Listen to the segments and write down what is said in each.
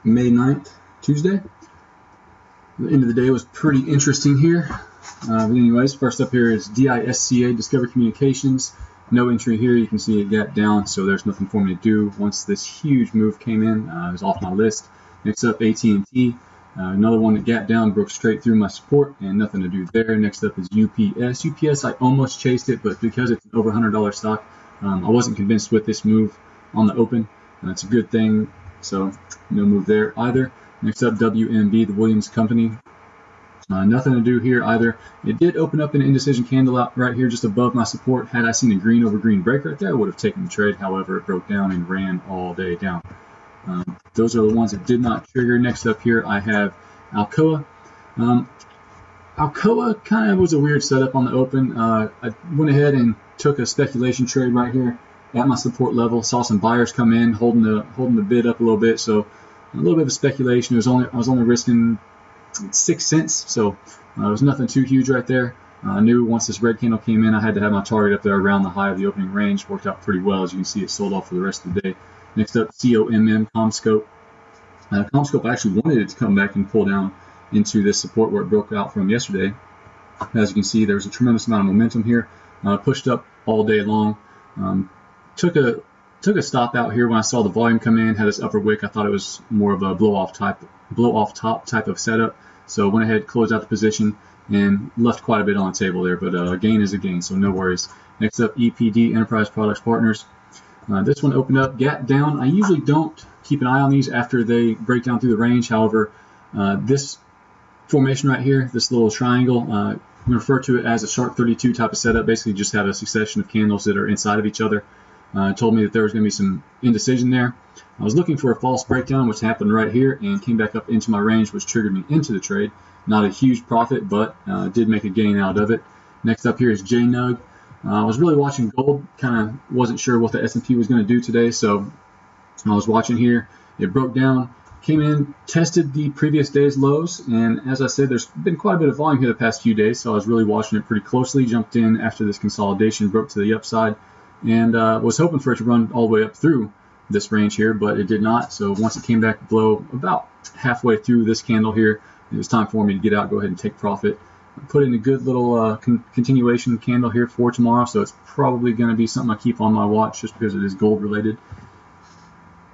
May 9th, Tuesday. The end of the day was pretty interesting here. But anyways, first up here is DISCA, Discover Communications. No entry here. You can see it got down, so there's nothing for me to do. Once this huge move came in, it was off my list. Next up, AT&T. Another one that got down, broke straight through my support, and nothing to do there. Next up is UPS. UPS, I almost chased it, but because it's an over $100 stock, I wasn't convinced with this move on the open. It's a good thing, so no move there either. Next up, WMB, the Williams Company. Nothing to do here either. It did open up an indecision candle out right here just above my support. Had I seen a green over green break right there, I would have taken the trade. However, it broke down and ran all day down. Those are the ones that did not trigger. Next up here, I have Alcoa. Alcoa kind of was a weird setup on the open. I went ahead and took a speculation trade right here at my support level. Saw some buyers come in, holding the bid up a little bit. So a little bit of speculation. I was only risking 6 cents, so it was nothing too huge right there. I knew once this red candle came in, I had to have my target up there around the high of the opening range. Worked out pretty well. As you can see, it sold off for the rest of the day. Next up, COMM, CommScope. CommScope, I actually wanted it to come back and pull down into this support where it broke out from yesterday. As you can see, there was a tremendous amount of momentum here. Pushed up all day long. Took a stop out here when I saw the volume come in. Had this upper wick. I thought it was more of a blow off top type of setup. So went ahead, closed out the position, and left quite a bit on the table there. But a gain is a gain, so no worries. Next up, EPD, Enterprise Products Partners. This one opened up, gap down. I usually don't keep an eye on these after they break down through the range. However, this formation right here, this little triangle, we refer to it as a sharp 32 type of setup. Basically, just have a succession of candles that are inside of each other. Told me that there was going to be some indecision there. I was looking for a false breakdown, which happened right here, and came back up into my range, which triggered me into the trade. Not a huge profit, but did make a gain out of it. Next up here is Jnug. I was really watching gold. Kind of wasn't sure what the S&P was going to do today, so I was watching here. It broke down, came in, tested the previous day's lows, and as I said, there's been quite a bit of volume here the past few days, so I was really watching it pretty closely. Jumped in after this consolidation, broke to the upside, and was hoping for it to run all the way up through this range here, but it did not. So once it came back below about halfway through this candle here, it was time for me to get out, go ahead and take profit. Put in a good little continuation candle here for tomorrow, so it's probably going to be something I keep on my watch just because it is gold related.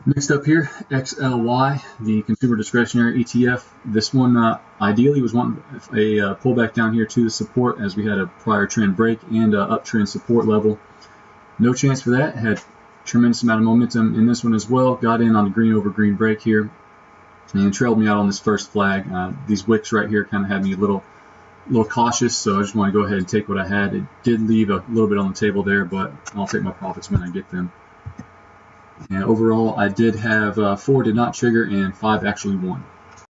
Next up here, XLY, the consumer discretionary ETF. This one ideally was wanting a pullback down here to the support, as we had a prior trend break and uptrend support level. No chance for that. Had tremendous amount of momentum in this one as well. Got in on the green over green break here and trailed me out on this first flag. These wicks right here kind of had me a little cautious, so I just want to go ahead and take what I had. It did leave a little bit on the table there, but I'll take my profits when I get them. And overall, I did have 4 did not trigger and 5 actually won.